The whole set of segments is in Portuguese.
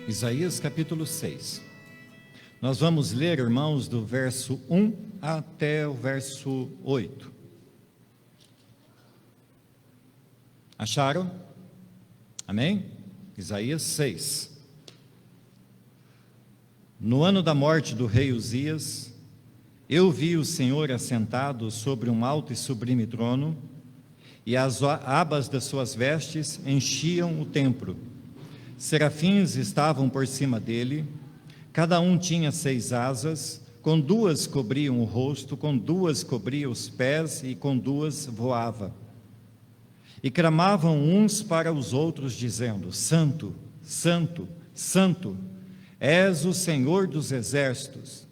Isaías capítulo 6. Nós vamos ler, irmãos, do verso 1 até o verso 8. Acharam? Amém? Isaías 6. No ano da morte do rei Uzias, eu vi o Senhor assentado sobre um alto e sublime trono, e as abas das suas vestes enchiam o templo. Serafins estavam por cima dele, cada um tinha 6 asas, com 2 cobriam o rosto, com 2 cobria os pés, e com 2 voava. E clamavam uns para os outros, dizendo: Santo, Santo, Santo, és o Senhor dos exércitos,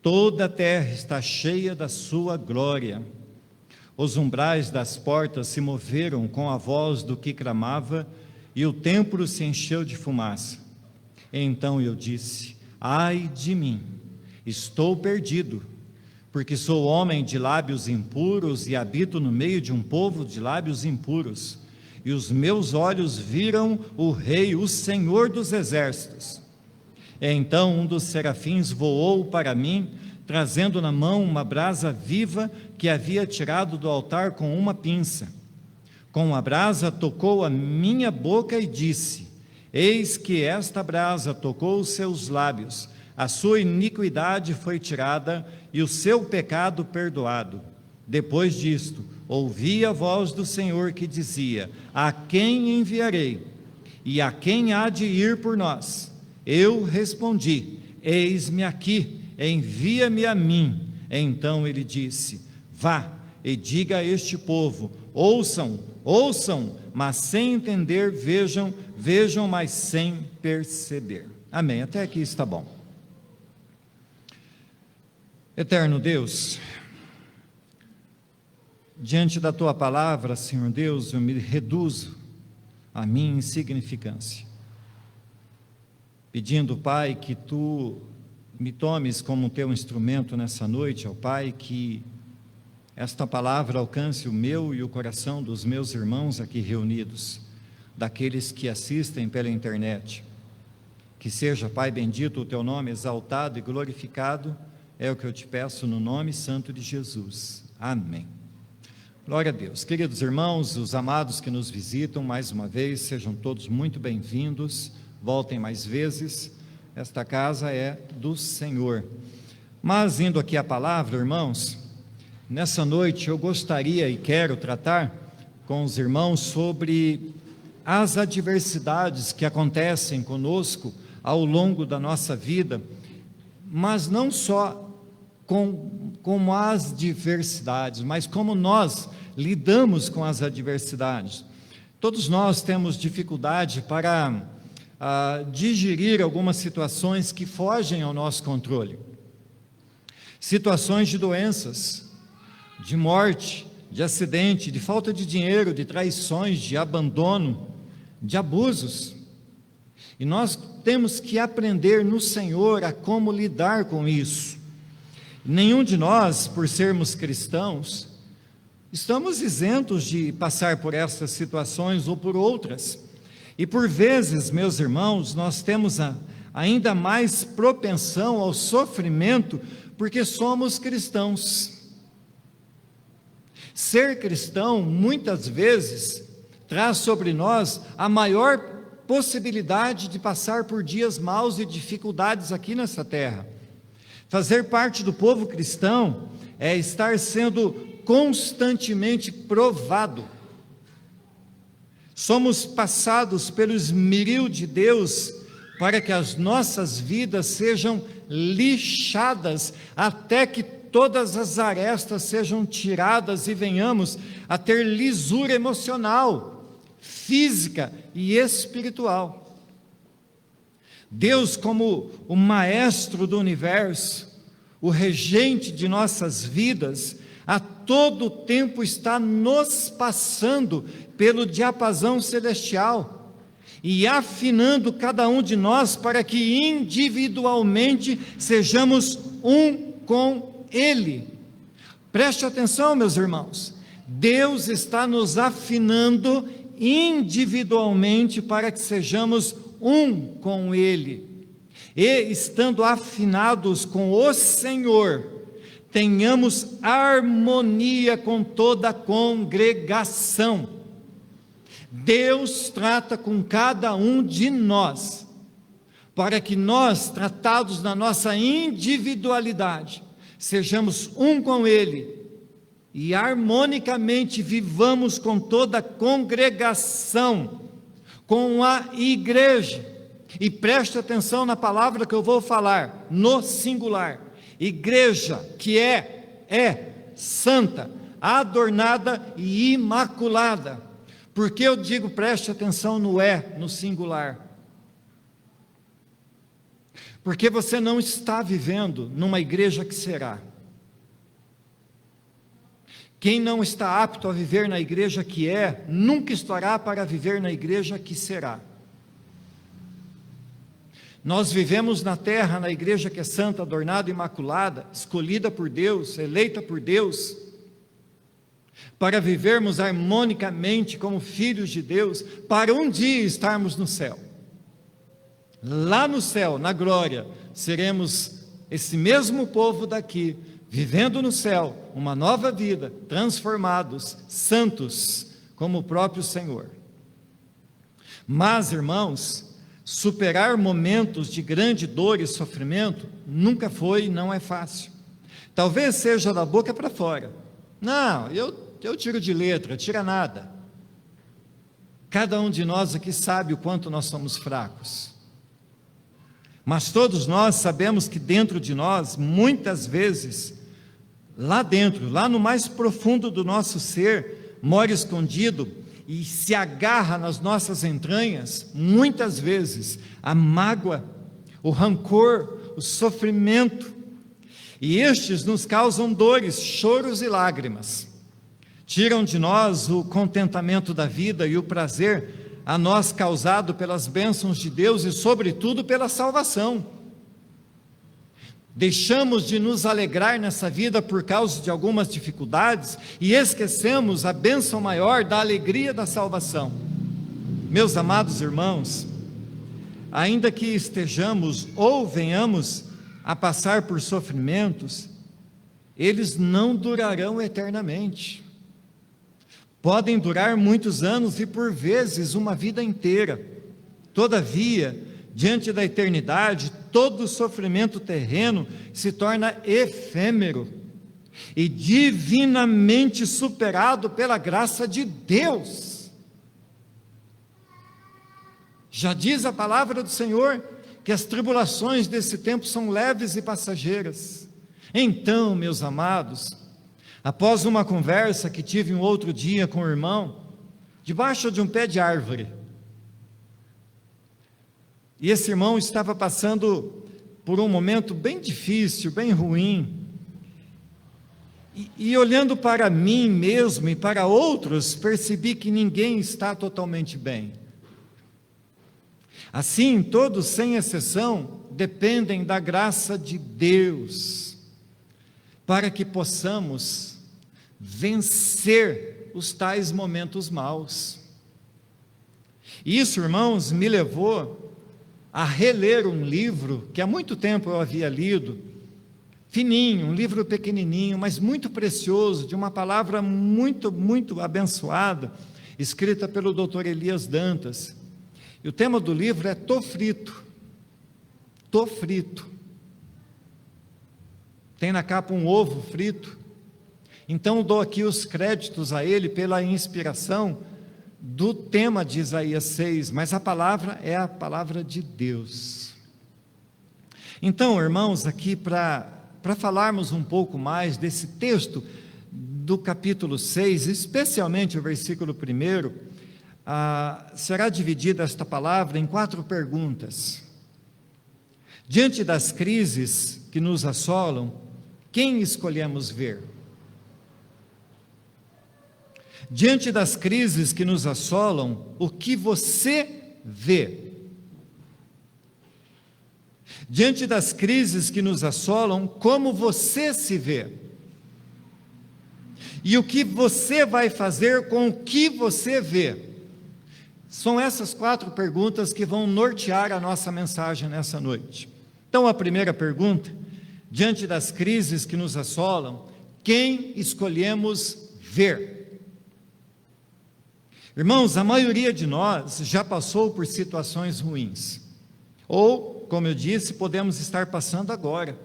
toda a terra está cheia da sua glória. Os umbrais das portas se moveram com a voz do que clamava, e o templo se encheu de fumaça. Então eu disse: ai de mim, estou perdido, porque sou homem de lábios impuros e habito no meio de um povo de lábios impuros, e os meus olhos viram o Rei, o Senhor dos exércitos. Então um dos serafins voou para mim, trazendo na mão uma brasa viva que havia tirado do altar com uma pinça. Com a brasa tocou a minha boca e disse: eis que esta brasa tocou os seus lábios, a sua iniquidade foi tirada e o seu pecado perdoado. Depois disto, ouvi a voz do Senhor que dizia: a quem enviarei? E a quem há de ir por nós? Eu respondi: eis-me aqui, envia-me a mim. Então ele disse: vá e diga a este povo: ouçam, ouçam, mas sem entender, vejam, vejam, mas sem perceber. Amém, até aqui está bom. Eterno Deus, diante da Tua palavra, Senhor Deus, eu me reduzo à minha insignificância, pedindo, Pai, que Tu me tomes como Teu instrumento nessa noite, ó Pai, que esta palavra alcance o meu e o coração dos meus irmãos aqui reunidos, daqueles que assistem pela internet. Que seja, Pai bendito, o Teu nome exaltado e glorificado, é o que eu te peço no nome santo de Jesus. Amém. Glória a Deus. Queridos irmãos, os amados que nos visitam mais uma vez, sejam todos muito bem-vindos, voltem mais vezes, esta casa é do Senhor. Mas indo aqui à palavra, irmãos, nessa noite eu gostaria e quero tratar com os irmãos sobre as adversidades que acontecem conosco ao longo da nossa vida, mas não só como as diversidades, mas como nós lidamos com as adversidades. Todos nós temos dificuldade para digerir algumas situações que fogem ao nosso controle. Situações de doenças, de morte, de acidente, de falta de dinheiro, de traições, de abandono, de abusos. E nós temos que aprender no Senhor a como lidar com isso. Nenhum de nós, por sermos cristãos, estamos isentos de passar por essas situações ou por outras. E por vezes, meus irmãos, nós temos ainda mais propensão ao sofrimento porque somos cristãos. Ser cristão, muitas vezes, traz sobre nós a maior possibilidade de passar por dias maus e dificuldades aqui nessa terra. Fazer parte do povo cristão é estar sendo constantemente provado. Somos passados pelo esmeril de Deus para que as nossas vidas sejam lixadas, até que todas as arestas sejam tiradas e venhamos a ter lisura emocional, física e espiritual. Deus, como o maestro do universo, o regente de nossas vidas, a todo tempo está nos passando pelo diapasão celestial e afinando cada um de nós para que individualmente sejamos um com Ele. Preste atenção, meus irmãos, Deus está nos afinando individualmente para que sejamos um com Ele, e estando afinados com o Senhor, tenhamos harmonia com toda a congregação. Deus trata com cada um de nós, para que nós, tratados na nossa individualidade, sejamos um com Ele, e harmonicamente vivamos com toda a congregação, com a igreja. E preste atenção na palavra que eu vou falar, no singular. Igreja, que é santa, adornada e imaculada. Por que eu digo preste atenção no singular? Porque você não está vivendo numa igreja que será. Quem não está apto a viver na igreja que é, nunca estará para viver na igreja que será. Nós vivemos na terra, na igreja que é santa, adornada, imaculada, escolhida por Deus, eleita por Deus, para vivermos harmonicamente como filhos de Deus, para um dia estarmos no céu. Lá no céu, na glória, seremos esse mesmo povo daqui, vivendo no céu, uma nova vida, transformados, santos, como o próprio Senhor. Mas, irmãos, superar momentos de grande dor e sofrimento nunca foi e não é fácil. Talvez seja da boca para fora. Não, eu tiro de letra, tira nada. Cada um de nós aqui sabe o quanto nós somos fracos. Mas todos nós sabemos que dentro de nós, muitas vezes, lá dentro, lá no mais profundo do nosso ser, mora escondido e se agarra nas nossas entranhas, muitas vezes, a mágoa, o rancor, o sofrimento, e estes nos causam dores, choros e lágrimas, tiram de nós o contentamento da vida e o prazer a nós causado pelas bênçãos de Deus e sobretudo pela salvação. Deixamos de nos alegrar nessa vida por causa de algumas dificuldades e esquecemos a bênção maior da alegria da salvação. Meus amados irmãos, ainda que estejamos ou venhamos a passar por sofrimentos, eles não durarão eternamente. Podem durar muitos anos e por vezes uma vida inteira. Todavia, diante da eternidade, todo sofrimento terreno se torna efêmero e divinamente superado pela graça de Deus. Já diz a palavra do Senhor que as tribulações desse tempo são leves e passageiras. Então, meus amados, após uma conversa que tive um outro dia com o irmão, debaixo de um pé de árvore, e esse irmão estava passando por um momento bem difícil, bem ruim, e olhando para mim mesmo e para outros, percebi que ninguém está totalmente bem. Assim, todos, sem exceção, dependem da graça de Deus, para que possamos vencer os tais momentos maus. Isso, irmãos, me levou a reler um livro que há muito tempo eu havia lido, fininho, um livro pequenininho, mas muito precioso, de uma palavra muito, muito abençoada, escrita pelo Dr. Elias Dantas. E o tema do livro é Tô Frito. Tô frito. Tem na capa um ovo frito. Então dou aqui os créditos a ele pela inspiração do tema de Isaías 6, mas a palavra é a palavra de Deus. Então, irmãos, aqui para falarmos um pouco mais desse texto do capítulo 6, especialmente o versículo 1, será dividida esta palavra em 4 perguntas. Diante das crises que nos assolam, quem escolhemos ver? Diante das crises que nos assolam, o que você vê? Diante das crises que nos assolam, como você se vê? E o que você vai fazer com o que você vê? São essas 4 perguntas que vão nortear a nossa mensagem nessa noite. Então, a primeira pergunta: diante das crises que nos assolam, quem escolhemos ver? Irmãos, a maioria de nós já passou por situações ruins, ou, como eu disse, podemos estar passando agora.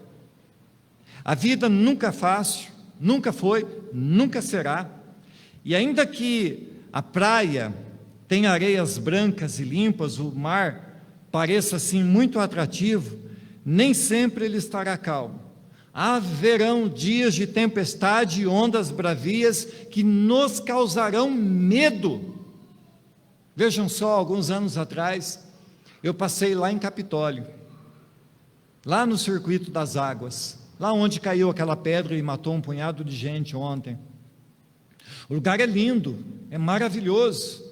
A vida nunca é fácil, nunca foi, nunca será, e ainda que a praia tenha areias brancas e limpas, o mar pareça assim muito atrativo, nem sempre ele estará calmo. Haverão dias de tempestade e ondas bravias que nos causarão medo. Vejam só, alguns anos atrás, eu passei lá em Capitólio, lá no circuito das águas, lá onde caiu aquela pedra e matou um punhado de gente ontem. O lugar é lindo, é maravilhoso,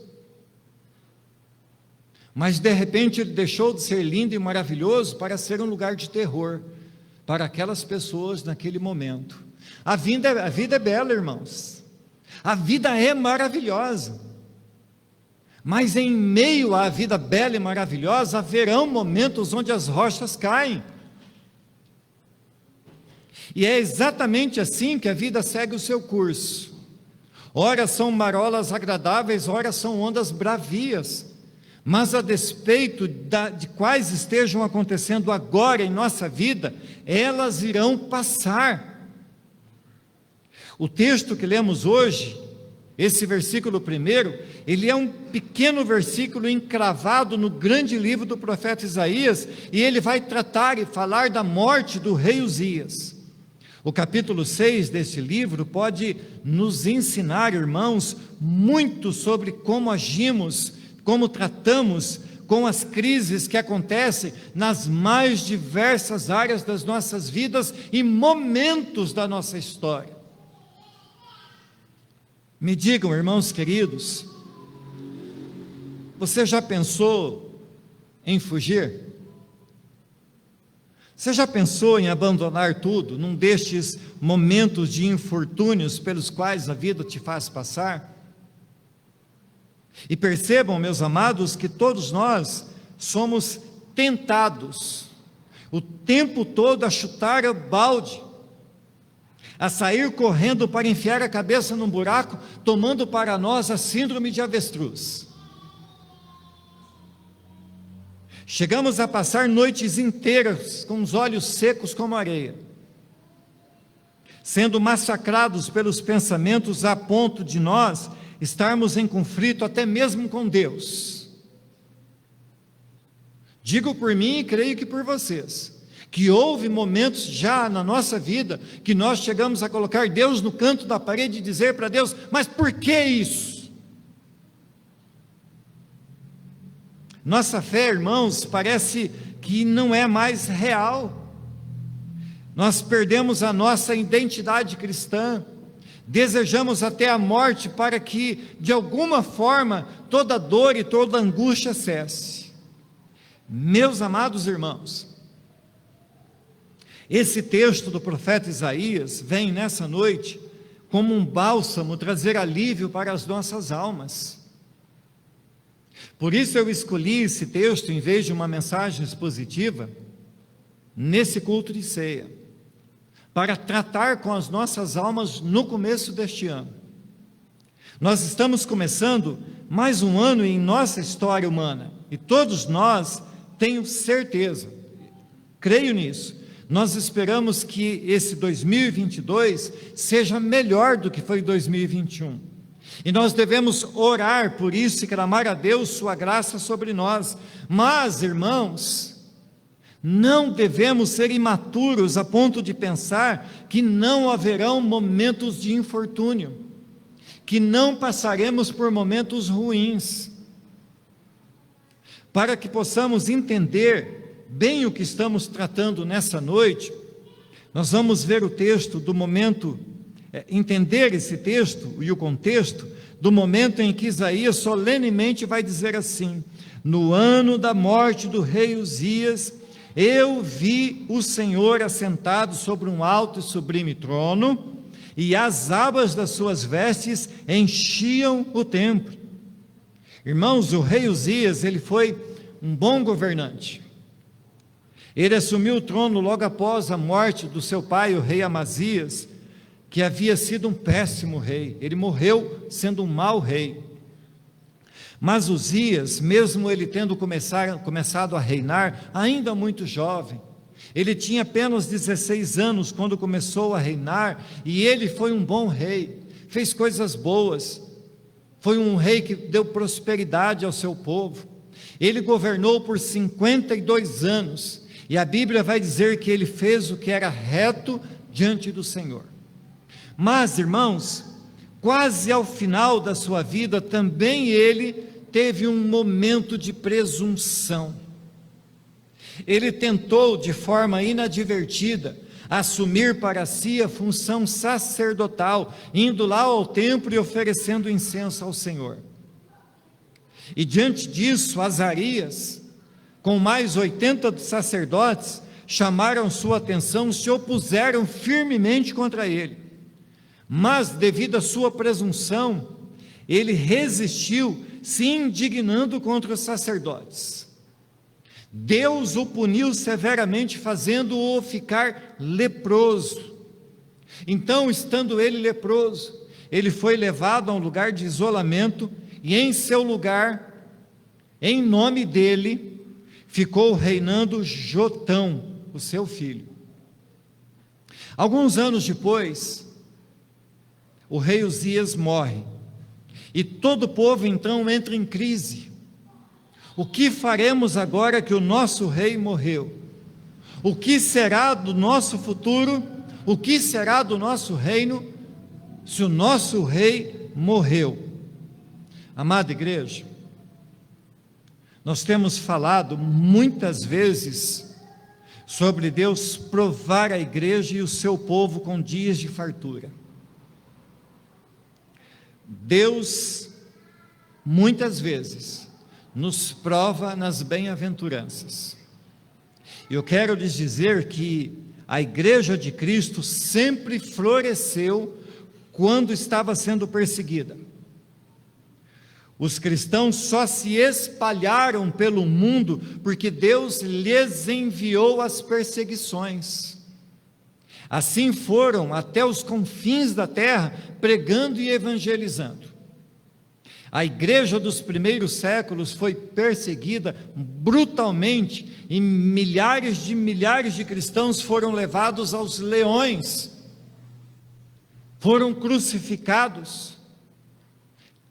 mas de repente ele deixou de ser lindo e maravilhoso para ser um lugar de terror para aquelas pessoas naquele momento. A vida é bela, irmãos, a vida é maravilhosa, mas em meio à vida bela e maravilhosa haverão momentos onde as rochas caem, e é exatamente assim que a vida segue o seu curso. Ora são marolas agradáveis, ora são ondas bravias, mas a despeito de quais estejam acontecendo agora em nossa vida, elas irão passar. O texto que lemos hoje, esse versículo 1, ele é um pequeno versículo encravado no grande livro do profeta Isaías, e ele vai tratar e falar da morte do rei Uzias. O capítulo 6 deste livro pode nos ensinar, irmãos, muito sobre como agimos, como tratamos com as crises que acontecem nas mais diversas áreas das nossas vidas e momentos da nossa história. Me digam, irmãos queridos, você já pensou em fugir? Você já pensou em abandonar tudo num destes momentos de infortúnios pelos quais a vida te faz passar? E percebam, meus amados, que todos nós somos tentados o tempo todo a chutar o balde, a sair correndo para enfiar a cabeça num buraco, tomando para nós a síndrome de avestruz. Chegamos a passar noites inteiras com os olhos secos como areia, sendo massacrados pelos pensamentos a ponto de nós estarmos em conflito até mesmo com Deus. Digo por mim e creio que por vocês, que houve momentos já na nossa vida que nós chegamos a colocar Deus no canto da parede e dizer para Deus: mas por que isso? Nossa fé, irmãos, parece que não é mais real. Nós perdemos a nossa identidade cristã, desejamos até a morte para que, de alguma forma, toda dor e toda angústia cesse. Meus amados irmãos, esse texto do profeta Isaías vem nessa noite como um bálsamo trazer alívio para as nossas almas. Por isso eu escolhi esse texto em vez de uma mensagem expositiva nesse culto de ceia, para tratar com as nossas almas no começo deste ano. Nós estamos começando mais um ano em nossa história humana, e todos nós, tenho certeza, creio nisso, nós esperamos que esse 2022 seja melhor do que foi 2021, e nós devemos orar por isso e clamar a Deus sua graça sobre nós. Mas, irmãos, não devemos ser imaturos a ponto de pensar que não haverão momentos de infortúnio, que não passaremos por momentos ruins. Para que possamos entender bem o que estamos tratando nessa noite, nós vamos ver o texto do momento, entender esse texto e o contexto do momento em que Isaías solenemente vai dizer assim: no ano da morte do rei Uzias, eu vi o Senhor assentado sobre um alto e sublime trono, e as abas das suas vestes enchiam o templo. Irmãos, o rei Uzias, ele foi um bom governante. Ele assumiu o trono logo após a morte do seu pai, o rei Amazias, que havia sido um péssimo rei. Ele morreu sendo um mau rei. Mas Uzias, mesmo ele tendo começado a reinar, ainda muito jovem, ele tinha apenas 16 anos quando começou a reinar, e ele foi um bom rei, fez coisas boas, foi um rei que deu prosperidade ao seu povo. Ele governou por 52 anos, e a Bíblia vai dizer que ele fez o que era reto diante do Senhor. Mas, irmãos, quase ao final da sua vida, também ele teve um momento de presunção. Ele tentou, de forma inadvertida, assumir para si a função sacerdotal, indo lá ao templo e oferecendo incenso ao Senhor. E diante disso, Azarias, com mais 80 sacerdotes, chamaram sua atenção, se opuseram firmemente contra ele. Mas, devido à sua presunção, ele resistiu, se indignando contra os sacerdotes. Deus o puniu severamente, fazendo-o ficar leproso. Então, estando ele leproso, ele foi levado a um lugar de isolamento, e em seu lugar, em nome dele, ficou reinando Jotão, o seu filho. Alguns anos depois, o rei Uzias morre, e todo o povo então entra em crise. O que faremos agora que o nosso rei morreu? O que será do nosso futuro? O que será do nosso reino se o nosso rei morreu? Amada igreja, nós temos falado muitas vezes sobre Deus provar a igreja e o seu povo com dias de fartura. Deus, muitas vezes, nos prova nas bem-aventuranças. Eu quero lhes dizer que a igreja de Cristo sempre floresceu quando estava sendo perseguida. Os cristãos só se espalharam pelo mundo porque Deus lhes enviou as perseguições. Assim foram até os confins da terra, pregando e evangelizando. A igreja dos primeiros séculos foi perseguida brutalmente, e milhares de cristãos foram levados aos leões, foram crucificados,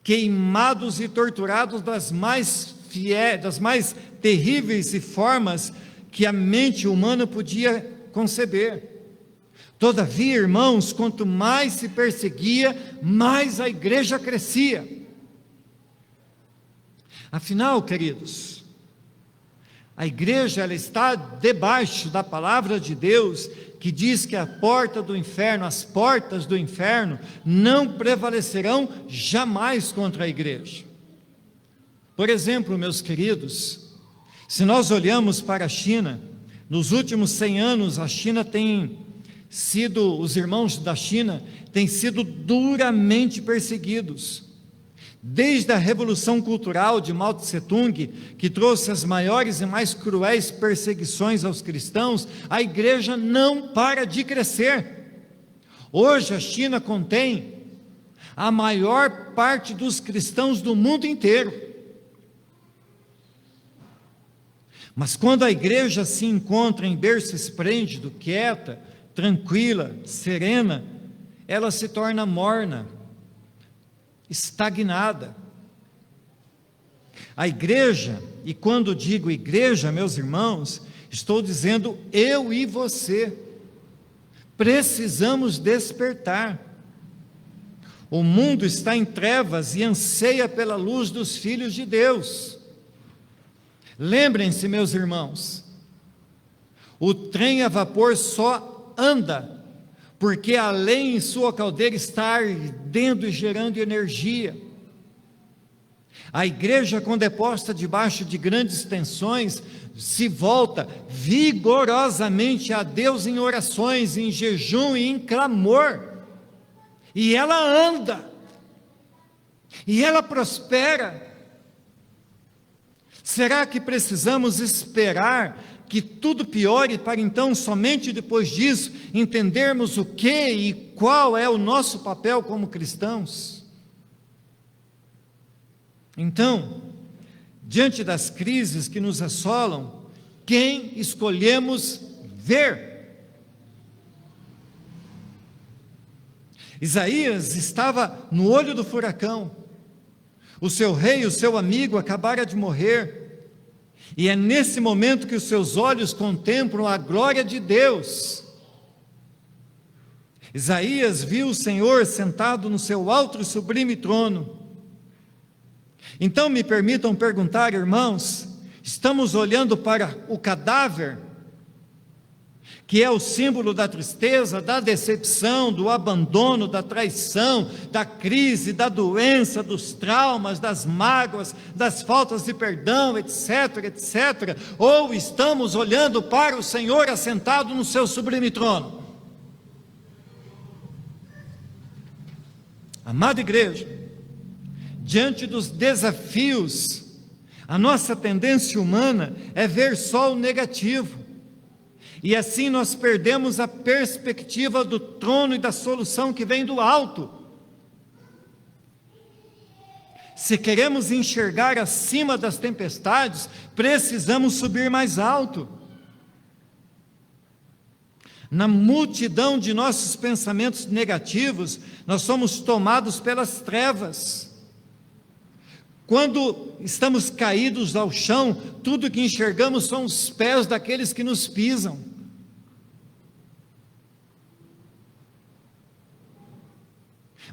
queimados e torturados das mais terríveis formas que a mente humana podia conceber. Todavia, irmãos, quanto mais se perseguia, mais a igreja crescia. Afinal, queridos, a igreja ela está debaixo da palavra de Deus, que diz que a porta do inferno, as portas do inferno, não prevalecerão jamais contra a igreja. Por exemplo, meus queridos, se nós olhamos para a China, nos últimos 100 anos, a China os irmãos da China têm sido duramente perseguidos. Desde a Revolução Cultural de Mao Tse-tung, que trouxe as maiores e mais cruéis perseguições aos cristãos, a igreja não para de crescer. Hoje a China contém a maior parte dos cristãos do mundo inteiro. Mas quando a igreja se encontra em berço esplêndido, quieta, tranquila, serena, ela se torna morna, estagnada. A igreja, e quando digo igreja, meus irmãos, estou dizendo eu e você, precisamos despertar. O mundo está em trevas e anseia pela luz dos filhos de Deus. Lembrem-se, meus irmãos, o trem a vapor só anda porque a lenha em sua caldeira está ardendo e gerando energia. A igreja, quando é posta debaixo de grandes tensões, se volta vigorosamente a Deus em orações, em jejum e em clamor, e ela anda, e ela prospera, Será que precisamos esperar que tudo piore para então, somente depois disso, entendermos o que e qual é o nosso papel como cristãos? Então, diante das crises que nos assolam, quem escolhemos ver? Isaías estava no olho do furacão. O seu rei, o seu amigo, acabara de morrer. E é nesse momento que os seus olhos contemplam a glória de Deus. Isaías viu o Senhor sentado no seu alto e sublime trono. Então me permitam perguntar, irmãos, estamos olhando para o cadáver, que é o símbolo da tristeza, da decepção, do abandono, da traição, da crise, da doença, dos traumas, das mágoas, das faltas de perdão, etc, etc, ou estamos olhando para o Senhor assentado no seu sublime trono? Amada igreja, diante dos desafios, a nossa tendência humana é ver só o negativo. E assim nós perdemos a perspectiva do trono e da solução que vem do alto. Se queremos enxergar acima das tempestades, precisamos subir mais alto. Na multidão de nossos pensamentos negativos, nós somos tomados pelas trevas. Quando estamos caídos ao chão, tudo que enxergamos são os pés daqueles que nos pisam.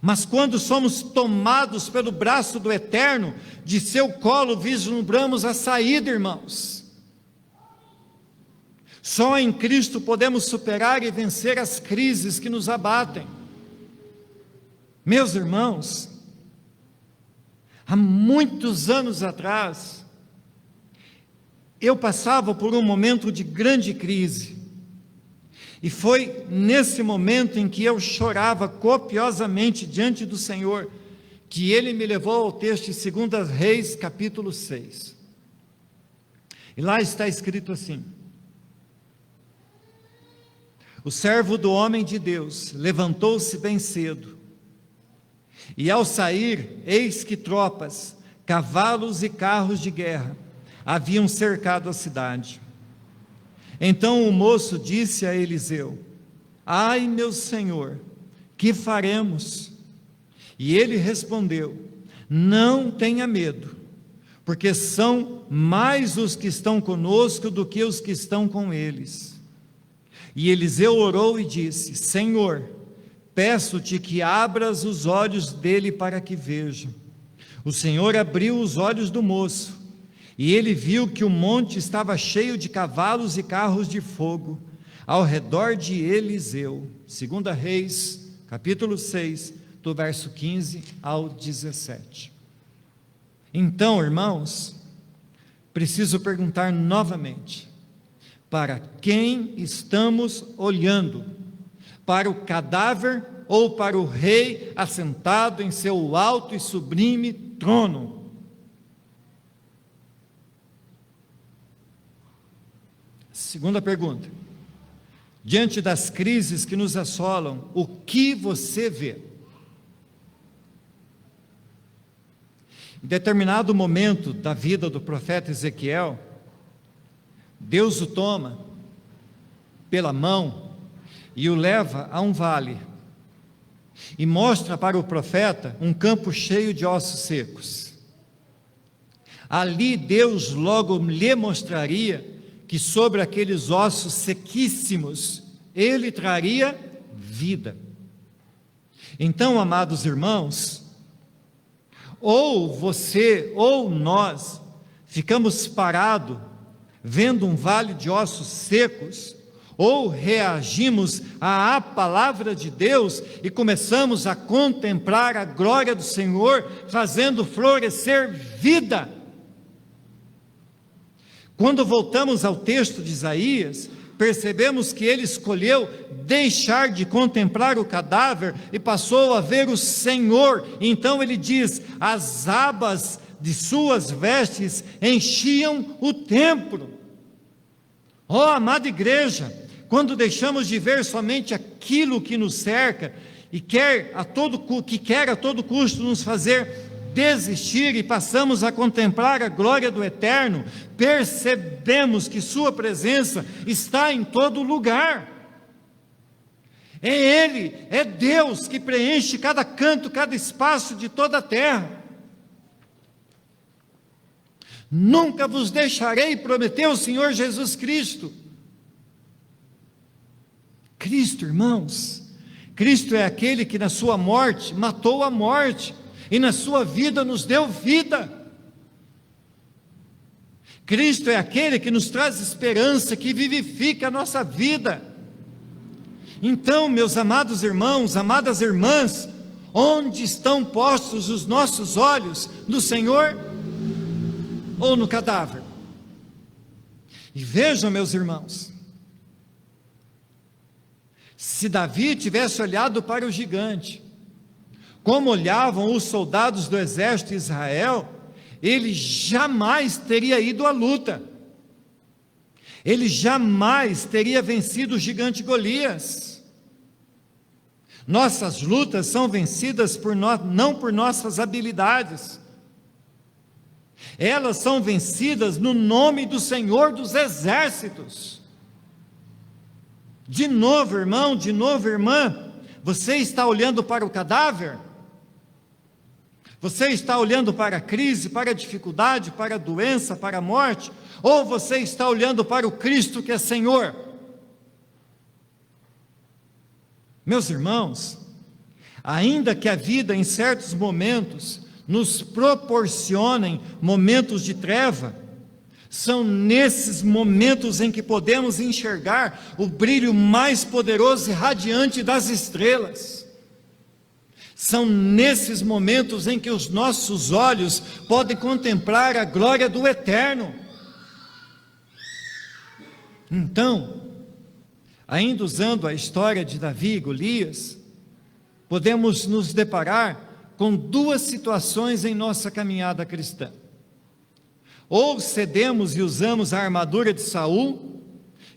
Mas quando somos tomados pelo braço do Eterno, de seu colo vislumbramos a saída, irmãos. Só em Cristo podemos superar e vencer as crises que nos abatem. Meus irmãos, há muitos anos atrás, eu passava por um momento de grande crise. E foi nesse momento em que eu chorava copiosamente diante do Senhor, que Ele me levou ao texto de 2 Reis, capítulo 6. E lá está escrito assim: o servo do homem de Deus levantou-se bem cedo, e ao sair, eis que tropas, cavalos e carros de guerra haviam cercado a cidade. Então o moço disse a Eliseu: ai, meu senhor, que faremos? E ele respondeu: não tenha medo, porque são mais os que estão conosco do que os que estão com eles. E Eliseu orou e disse: Senhor, peço-te que abras os olhos dele para que veja. O Senhor abriu os olhos do moço, e ele viu que o monte estava cheio de cavalos e carros de fogo, ao redor de Eliseu. 2 Reis, capítulo 6, do verso 15 ao 17. Então, irmãos, preciso perguntar novamente: para quem estamos olhando? Para o cadáver ou para o rei assentado em seu alto e sublime trono? Segunda pergunta: diante das crises que nos assolam, o que você vê? Em determinado momento da vida do profeta Ezequiel, Deus o toma pela mão e o leva a um vale, e mostra para o profeta um campo cheio de ossos secos. Ali Deus logo lhe mostraria que sobre aqueles ossos sequíssimos, Ele traria vida. Então, amados irmãos, ou você ou nós ficamos parados, vendo um vale de ossos secos, ou reagimos à palavra de Deus e começamos a contemplar a glória do Senhor, fazendo florescer vida. Quando voltamos ao texto de Isaías, percebemos que ele escolheu deixar de contemplar o cadáver e passou a ver o Senhor. Então ele diz: as abas de suas vestes enchiam o templo. Ó, amada igreja, quando deixamos de ver somente aquilo que nos cerca e quer a todo custo nos fazer desistir e passamos a contemplar a glória do Eterno, percebemos que sua presença está em todo lugar. É Ele, é Deus que preenche cada canto, cada espaço de toda a terra. Nunca vos deixarei, prometeu o Senhor Jesus Cristo. Cristo, irmãos, Cristo é aquele que na sua morte matou a morte e na sua vida nos deu vida. Cristo é aquele que nos traz esperança, que vivifica a nossa vida. Então, meus amados irmãos, amadas irmãs, onde estão postos os nossos olhos? No Senhor ou no cadáver? E vejam, meus irmãos, se Davi tivesse olhado para o gigante, como olhavam os soldados do exército de Israel, ele jamais teria ido à luta, ele jamais teria vencido o gigante Golias. Nossas lutas são vencidas não por nossas habilidades, elas são vencidas no nome do Senhor dos Exércitos. De novo, irmão, de novo, irmã, você está olhando para o cadáver? Você está olhando para a crise, para a dificuldade, para a doença, para a morte? Ou você está olhando para o Cristo que é Senhor? Meus irmãos, ainda que a vida em certos momentos nos proporcionem momentos de treva, são nesses momentos em que podemos enxergar o brilho mais poderoso e radiante das estrelas. São nesses momentos em que os nossos olhos podem contemplar a glória do Eterno. Então, ainda usando a história de Davi e Golias, podemos nos deparar com duas situações em nossa caminhada cristã. Ou cedemos e usamos a armadura de Saul,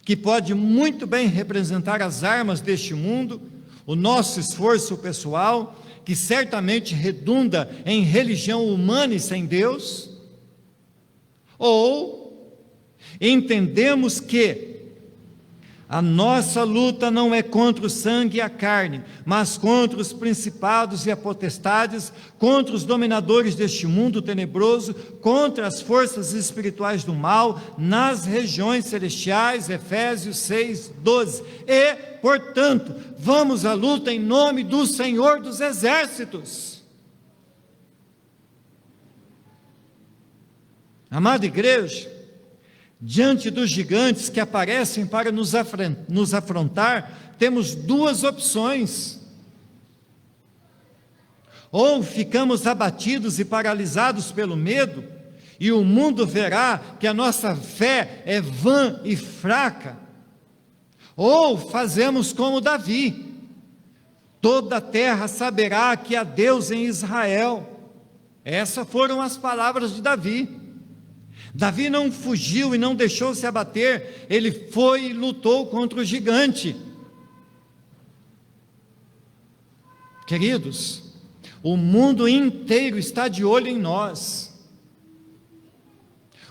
que pode muito bem representar as armas deste mundo, o nosso esforço pessoal, que certamente redunda em religião humana e sem Deus, ou entendemos que a nossa luta não é contra o sangue e a carne, mas contra os principados e as potestades, contra os dominadores deste mundo tenebroso, contra as forças espirituais do mal, nas regiões celestiais, Efésios 6:12, e, portanto, vamos à luta em nome do Senhor dos Exércitos. Amada igreja, diante dos gigantes que aparecem para nos afrontar, temos duas opções: ou ficamos abatidos e paralisados pelo medo, e o mundo verá que a nossa fé é vã e fraca, ou fazemos como Davi: toda a terra saberá que há Deus em Israel. Essas foram as palavras de Davi. Davi não fugiu e não deixou se abater, ele foi e lutou contra o gigante. Queridos, o mundo inteiro está de olho em nós,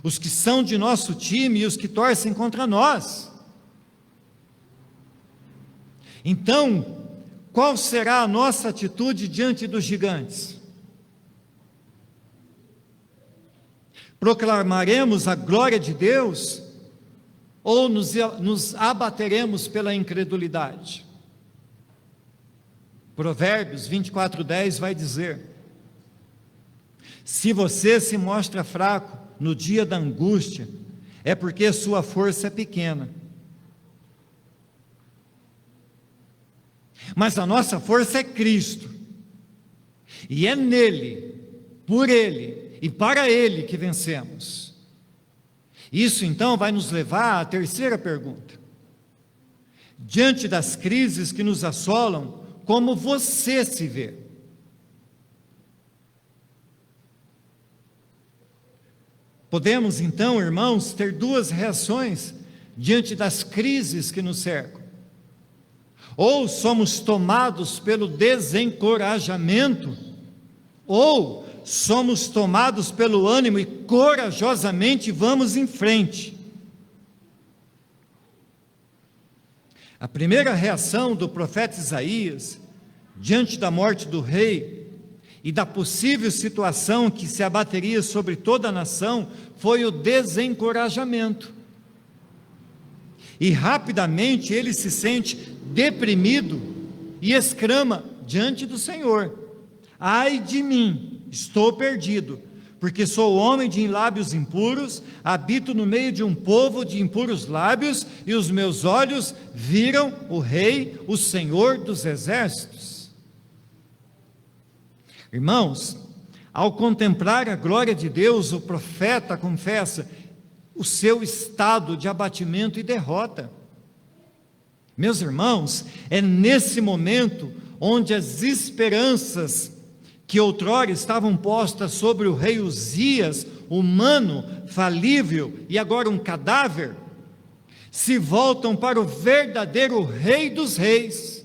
os que são de nosso time e os que torcem contra nós. Então, qual será a nossa atitude diante dos gigantes? Proclamaremos a glória de Deus ou nos abateremos pela incredulidade? Provérbios 24:10 vai dizer: se você se mostra fraco no dia da angústia, é porque sua força é pequena. Mas a nossa força é Cristo, e é nele, por ele e para ele que vencemos. Isso então vai nos levar à terceira pergunta: diante das crises que nos assolam, como você se vê? Podemos então, irmãos, ter duas reações diante das crises que nos cercam. Ou somos tomados pelo desencorajamento, ou somos tomados pelo ânimo e corajosamente vamos em frente. A primeira reação do profeta Isaías, diante da morte do rei e da possível situação que se abateria sobre toda a nação, foi o desencorajamento. E rapidamente ele se sente deprimido e exclama diante do Senhor: ai de mim, estou perdido, porque sou homem de lábios impuros, habito no meio de um povo de impuros lábios, e os meus olhos viram o Rei, o Senhor dos exércitos. Irmãos, ao contemplar a glória de Deus, o profeta confessa o seu estado de abatimento e derrota. Meus irmãos, é nesse momento onde as esperanças que outrora estavam postas sobre o rei Uzias, humano, falível e agora um cadáver, se voltam para o verdadeiro Rei dos Reis.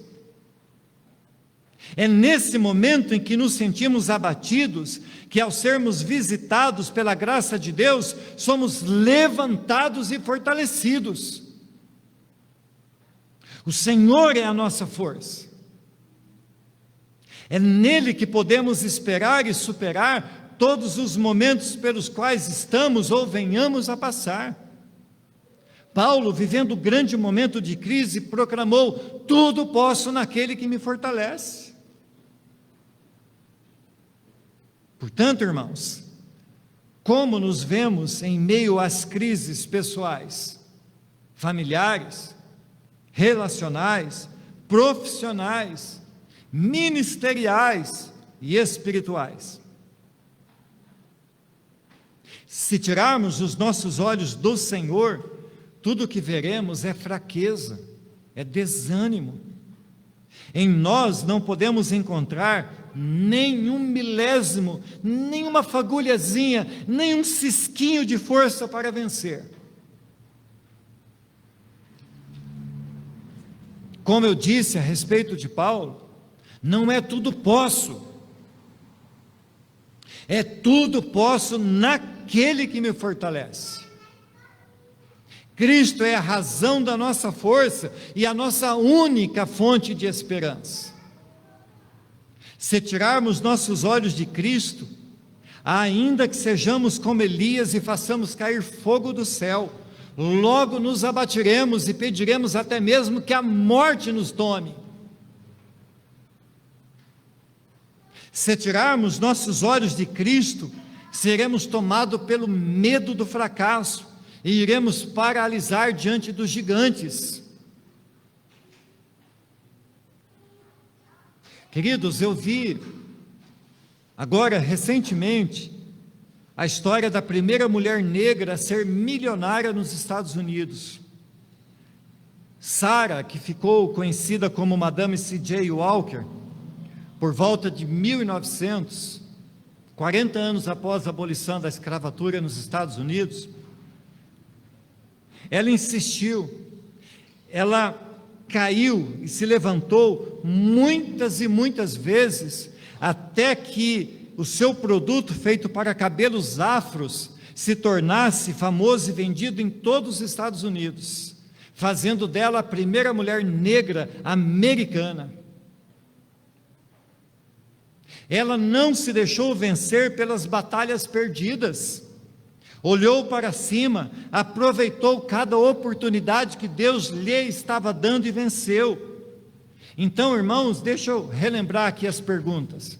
É nesse momento em que nos sentimos abatidos, que ao sermos visitados pela graça de Deus, somos levantados e fortalecidos. O Senhor é a nossa força. É nele que podemos esperar e superar todos os momentos pelos quais estamos ou venhamos a passar. Paulo, vivendo o grande momento de crise, proclamou: tudo posso naquele que me fortalece. Portanto, irmãos, como nos vemos em meio às crises pessoais, familiares, relacionais, profissionais, ministeriais e espirituais? Se tirarmos os nossos olhos do Senhor, tudo o que veremos é fraqueza, é desânimo. Em nós não podemos encontrar nenhum milésimo, nenhuma fagulhazinha, nenhum cisquinho de força para vencer. Como eu disse a respeito de Paulo, não é tudo posso, é tudo posso naquele que me fortalece. Cristo é a razão da nossa força e a nossa única fonte de esperança. Se tirarmos nossos olhos de Cristo, ainda que sejamos como Elias e façamos cair fogo do céu, logo nos abatiremos e pediremos até mesmo que a morte nos tome. Se tirarmos nossos olhos de Cristo, seremos tomados pelo medo do fracasso e iremos paralisar diante dos gigantes. Queridos, eu vi agora recentemente a história da primeira mulher negra a ser milionária nos Estados Unidos. Sarah, que ficou conhecida como Madame C.J. Walker, por volta de 1900, 40 anos após a abolição da escravatura nos Estados Unidos, ela insistiu, ela caiu e se levantou muitas e muitas vezes, até que o seu produto feito para cabelos afros se tornasse famoso e vendido em todos os Estados Unidos, fazendo dela a primeira mulher negra americana. Ela não se deixou vencer pelas batalhas perdidas, olhou para cima, aproveitou cada oportunidade que Deus lhe estava dando e venceu. Então, irmãos, deixa eu relembrar aqui as perguntas.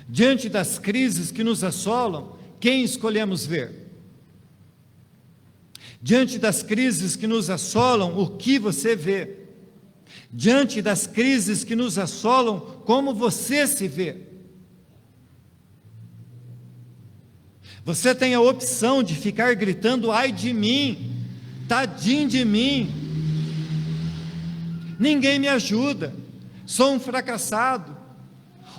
Diante das crises que nos assolam, quem escolhemos ver? Diante das crises que nos assolam, o que você vê? Diante das crises que nos assolam, como você se vê? Você tem a opção de ficar gritando: ai de mim, tadinho de mim, ninguém me ajuda, sou um fracassado.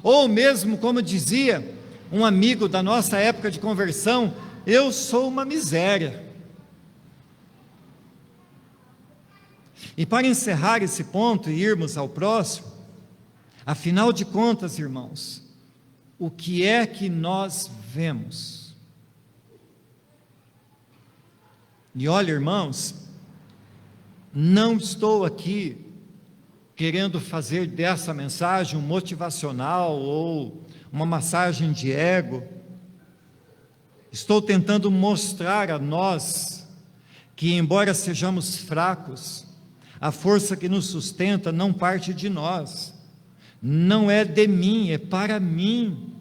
Ou mesmo, como dizia um amigo da nossa época de conversão, eu sou uma miséria. E para encerrar esse ponto e irmos ao próximo, afinal de contas, irmãos, o que é que nós vemos? E olha, irmãos, não estou aqui querendo fazer dessa mensagem um motivacional ou uma massagem de ego. Estou tentando mostrar a nós que, embora sejamos fracos, a força que nos sustenta não parte de nós, não é de mim, é para mim,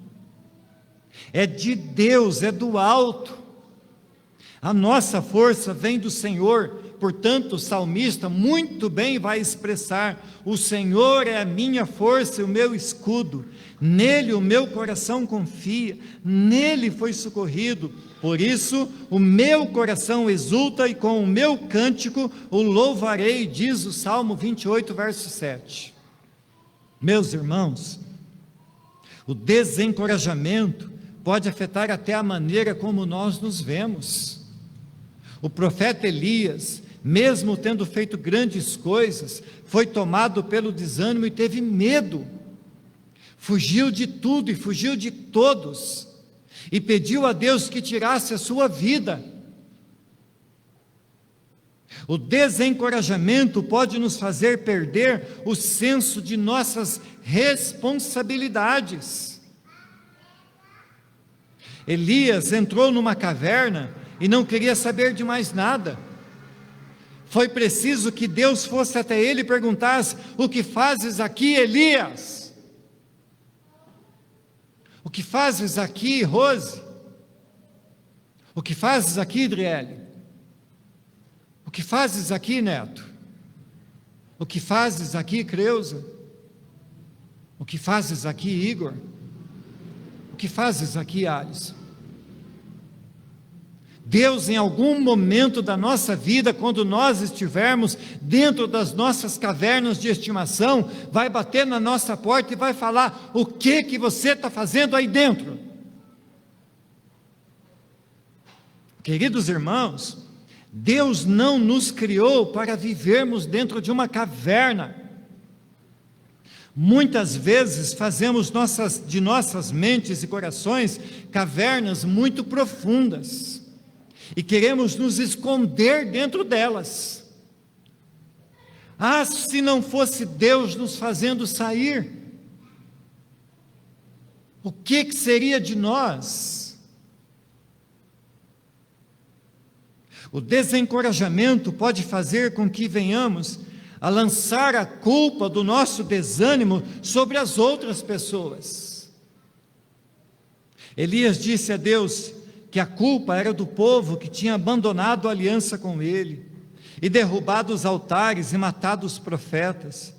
é de Deus, é do alto. A nossa força vem do Senhor. Portanto, o salmista muito bem vai expressar: o Senhor é a minha força e o meu escudo, nele o meu coração confia, nele foi socorrido, por isso o meu coração exulta e com o meu cântico o louvarei, diz o Salmo 28, verso 7. Meus irmãos, o desencorajamento pode afetar até a maneira como nós nos vemos. O profeta Elias, mesmo tendo feito grandes coisas, foi tomado pelo desânimo e teve medo. Fugiu de tudo e fugiu de todos, e pediu a Deus que tirasse a sua vida. O desencorajamento pode nos fazer perder o senso de nossas responsabilidades. Elias entrou numa caverna e não queria saber de mais nada. Foi preciso que Deus fosse até ele e perguntasse: o que fazes aqui, Elias? O que fazes aqui, Rose? O que fazes aqui, Adriele? O que fazes aqui, Neto? O que fazes aqui, Creuza? O que fazes aqui, Igor? O que fazes aqui, Alisson? Deus, em algum momento da nossa vida, quando nós estivermos dentro das nossas cavernas de estimação, vai bater na nossa porta e vai falar: o que você está fazendo aí dentro? Queridos irmãos, Deus não nos criou para vivermos dentro de uma caverna. Muitas vezes fazemos de nossas mentes e corações cavernas muito profundas, e queremos nos esconder dentro delas. Ah, se não fosse Deus nos fazendo sair, o que seria de nós? O desencorajamento pode fazer com que venhamos a lançar a culpa do nosso desânimo sobre as outras pessoas. Elias disse a Deus que a culpa era do povo que tinha abandonado a aliança com ele, e derrubado os altares e matado os profetas,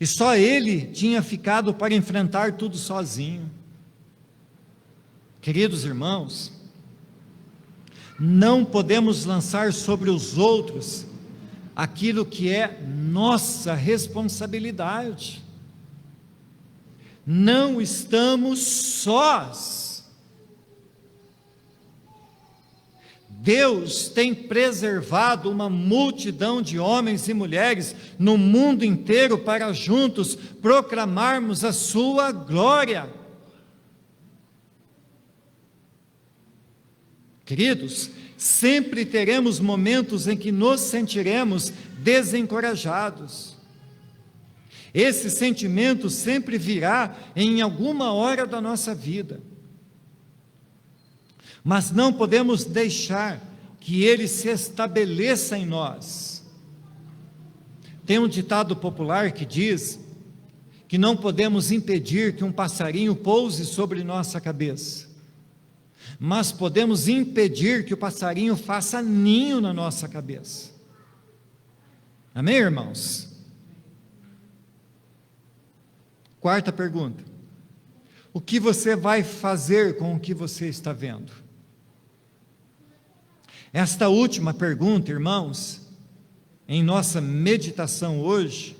e só ele tinha ficado para enfrentar tudo sozinho. Queridos irmãos, não podemos lançar sobre os outros aquilo que é nossa responsabilidade. Não estamos sós. Deus tem preservado uma multidão de homens e mulheres no mundo inteiro para juntos proclamarmos a sua glória. Queridos, sempre teremos momentos em que nos sentiremos desencorajados. Esse sentimento sempre virá em alguma hora da nossa vida. Mas não podemos deixar que ele se estabeleça em nós. Tem um ditado popular que diz que não podemos impedir que um passarinho pouse sobre nossa cabeça, mas podemos impedir que o passarinho faça ninho na nossa cabeça. Amém, irmãos? Quarta pergunta: o que você vai fazer com o que você está vendo? Esta última pergunta, irmãos, em nossa meditação hoje,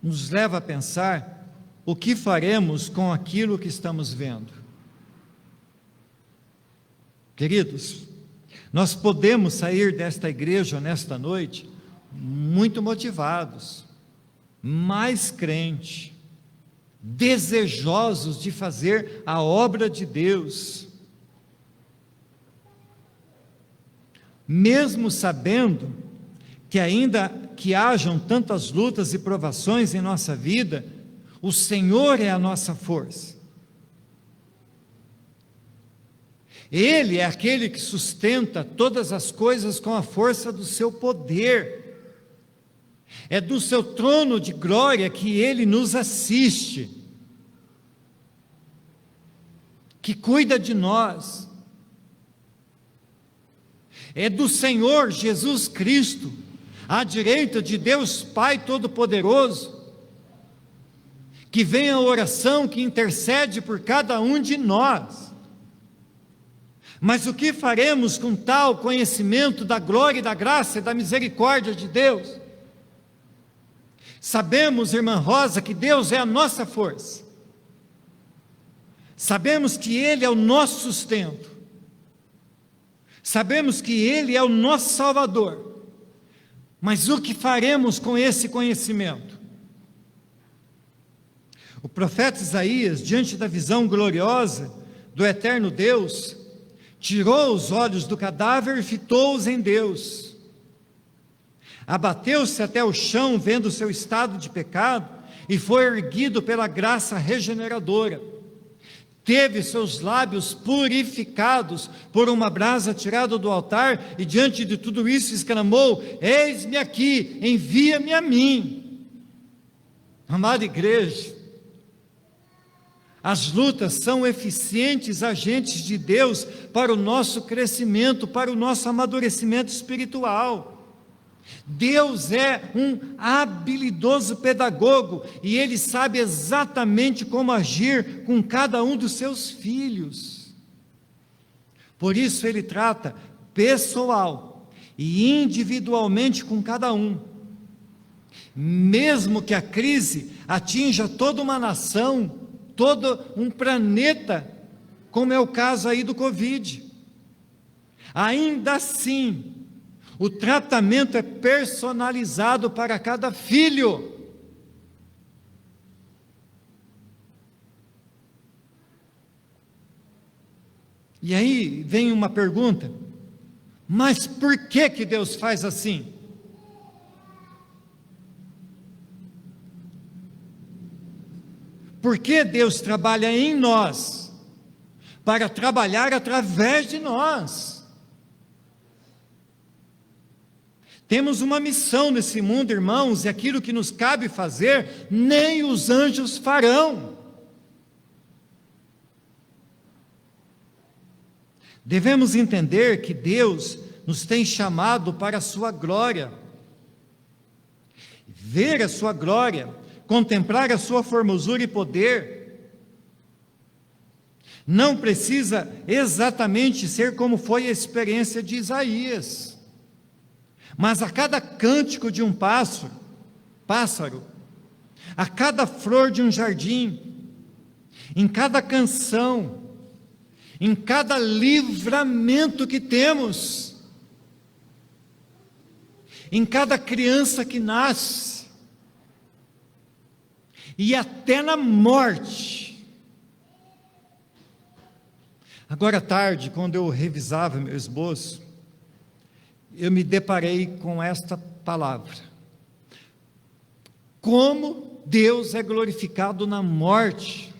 nos leva a pensar o que faremos com aquilo que estamos vendo. Queridos, nós podemos sair desta igreja nesta noite muito motivados, mais crentes, desejosos de fazer a obra de Deus, mesmo sabendo que ainda que hajam tantas lutas e provações em nossa vida, o Senhor é a nossa força. Ele é aquele que sustenta todas as coisas com a força do seu poder. É do seu trono de glória que Ele nos assiste, que cuida de nós. É do Senhor Jesus Cristo, à direita de Deus Pai Todo-Poderoso, que vem a oração que intercede por cada um de nós. Mas o que faremos com tal conhecimento da glória e da graça e da misericórdia de Deus? Sabemos, irmã Rosa, que Deus é a nossa força. Sabemos que Ele é o nosso sustento. Sabemos que Ele é o nosso Salvador. Mas o que faremos com esse conhecimento? O profeta Isaías, diante da visão gloriosa do eterno Deus, tirou os olhos do cadáver e fitou-os em Deus. Abateu-se até o chão, vendo o seu estado de pecado, e foi erguido pela graça regeneradora. Teve seus lábios purificados por uma brasa tirada do altar, e diante de tudo isso exclamou: eis-me aqui, envia-me a mim. Amada igreja, as lutas são eficientes agentes de Deus para o nosso crescimento, para o nosso amadurecimento espiritual. Deus é um habilidoso pedagogo e Ele sabe exatamente como agir com cada um dos seus filhos. Por isso Ele trata pessoal e individualmente com cada um. Mesmo que a crise atinja toda uma nação, todo um planeta, como é o caso aí do Covid, ainda assim, o tratamento é personalizado para cada filho. E aí vem uma pergunta: mas por que Deus faz assim? Por que Deus trabalha em nós, para trabalhar através de nós? Temos uma missão nesse mundo, irmãos, e aquilo que nos cabe fazer, nem os anjos farão. Devemos entender que Deus nos tem chamado para a sua glória. Ver a sua glória, contemplar a sua formosura e poder, não precisa exatamente ser como foi a experiência de Isaías. Mas a cada cântico de um pássaro, a cada flor de um jardim, em cada canção, em cada livramento que temos, em cada criança que nasce, e até na morte. Agora à tarde, quando eu revisava meu esboço, eu me deparei com esta palavra: como Deus é glorificado na morte.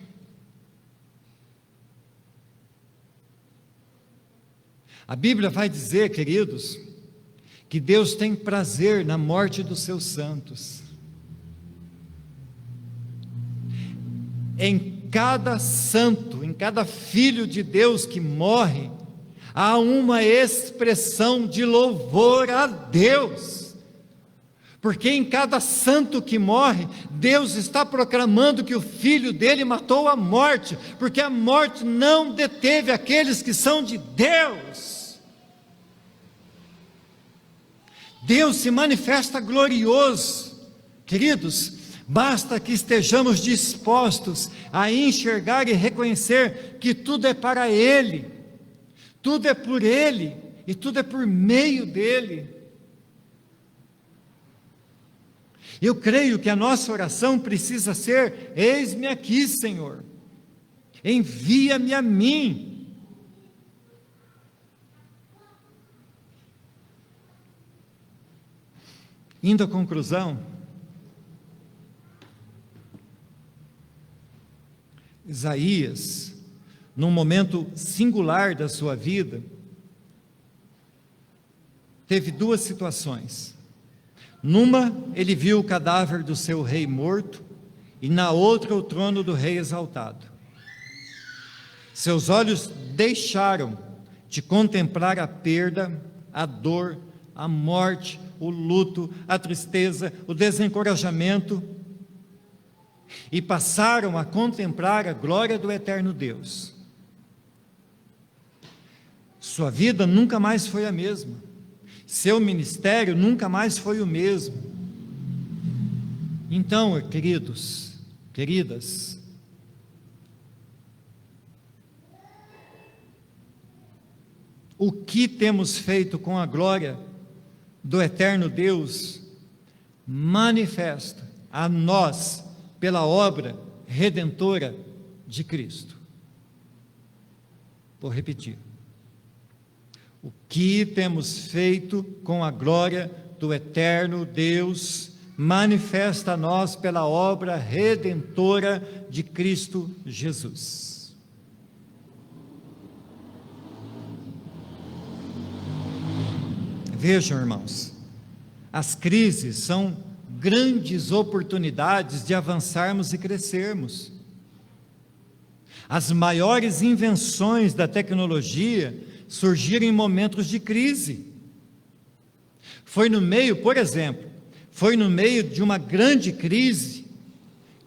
A Bíblia vai dizer, queridos, que Deus tem prazer na morte dos seus santos. Em cada santo, em cada filho de Deus que morre, há uma expressão de louvor a Deus, porque em cada santo que morre, Deus está proclamando que o Filho dele matou a morte, porque a morte não deteve aqueles que são de Deus. Deus se manifesta glorioso, queridos. Basta que estejamos dispostos a enxergar e reconhecer que tudo é para Ele. tudo é por Ele e tudo é por meio dEle. Eu creio que a nossa oração precisa ser: eis-me aqui, Senhor, envia-me a mim. Indo à conclusão, Isaías, num momento singular da sua vida, teve duas situações. Numa, ele viu o cadáver do seu rei morto, e na outra, o trono do rei exaltado. Seus olhos deixaram de contemplar a perda, a dor, a morte, o luto, a tristeza, o desencorajamento, e passaram a contemplar a glória do eterno Deus. Sua vida nunca mais foi a mesma. Seu ministério nunca mais foi o mesmo. Então, queridos, queridas, o que temos feito com a glória do eterno Deus manifesta a nós pela obra redentora de Cristo? Vou repetir. O que temos feito com a glória do eterno Deus manifesta a nós pela obra redentora de Cristo Jesus. Vejam, irmãos, as crises são grandes oportunidades de avançarmos e crescermos. As maiores invenções da tecnologia surgiram em momentos de crise. Foi no meio, por exemplo, foi no meio de uma grande crise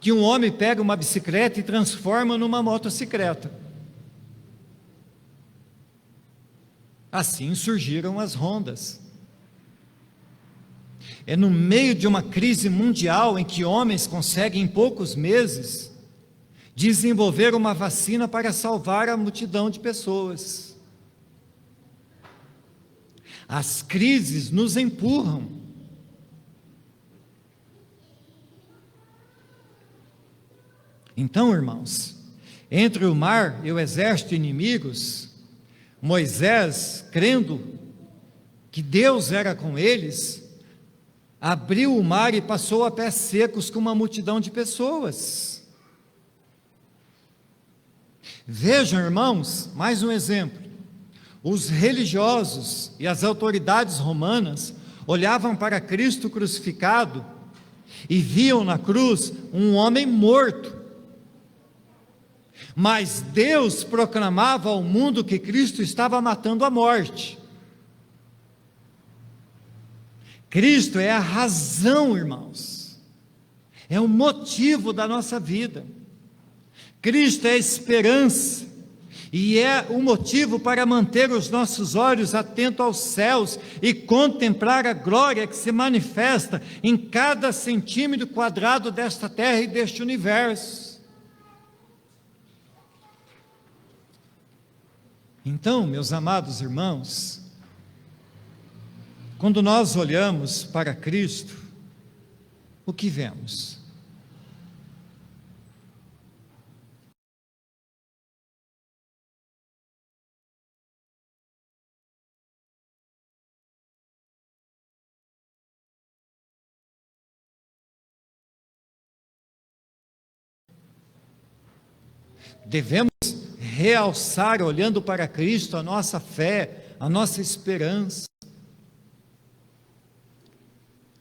que um homem pega uma bicicleta e transforma numa motocicleta. Assim surgiram as Hondas. É no meio de uma crise mundial em que homens conseguem, em poucos meses, desenvolver uma vacina para salvar a multidão de pessoas. As crises nos empurram. Então, irmãos, entre o mar e o exército de inimigos, Moisés, crendo que Deus era com eles, abriu o mar e passou a pés secos com uma multidão de pessoas. Vejam, irmãos, mais um exemplo. Os religiosos e as autoridades romanas olhavam para Cristo crucificado e viam na cruz um homem morto. Mas Deus proclamava ao mundo que Cristo estava matando a morte. Cristo é a razão, irmãos, é o motivo da nossa vida. Cristo é a esperança e é o motivo para manter os nossos olhos atentos aos céus e contemplar a glória que se manifesta em cada centímetro quadrado desta terra e deste universo. Então, meus amados irmãos, quando nós olhamos para Cristo, o que vemos? Devemos realçar, olhando para Cristo, a nossa fé, a nossa esperança.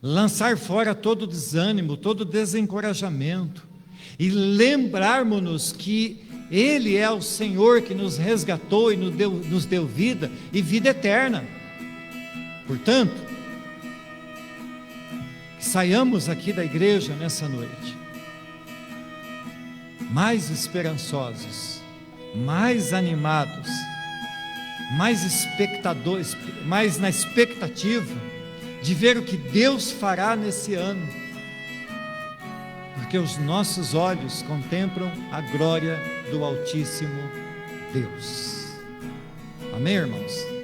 Lançar fora todo desânimo, todo desencorajamento, e lembrarmos-nos que Ele é o Senhor que nos resgatou e nos deu vida, e vida eterna. Portanto, que saiamos aqui da igreja nessa noite, mais esperançosos, mais animados, mais espectadores, mais na expectativa de ver o que Deus fará nesse ano, porque os nossos olhos contemplam a glória do Altíssimo Deus. Amém, irmãos?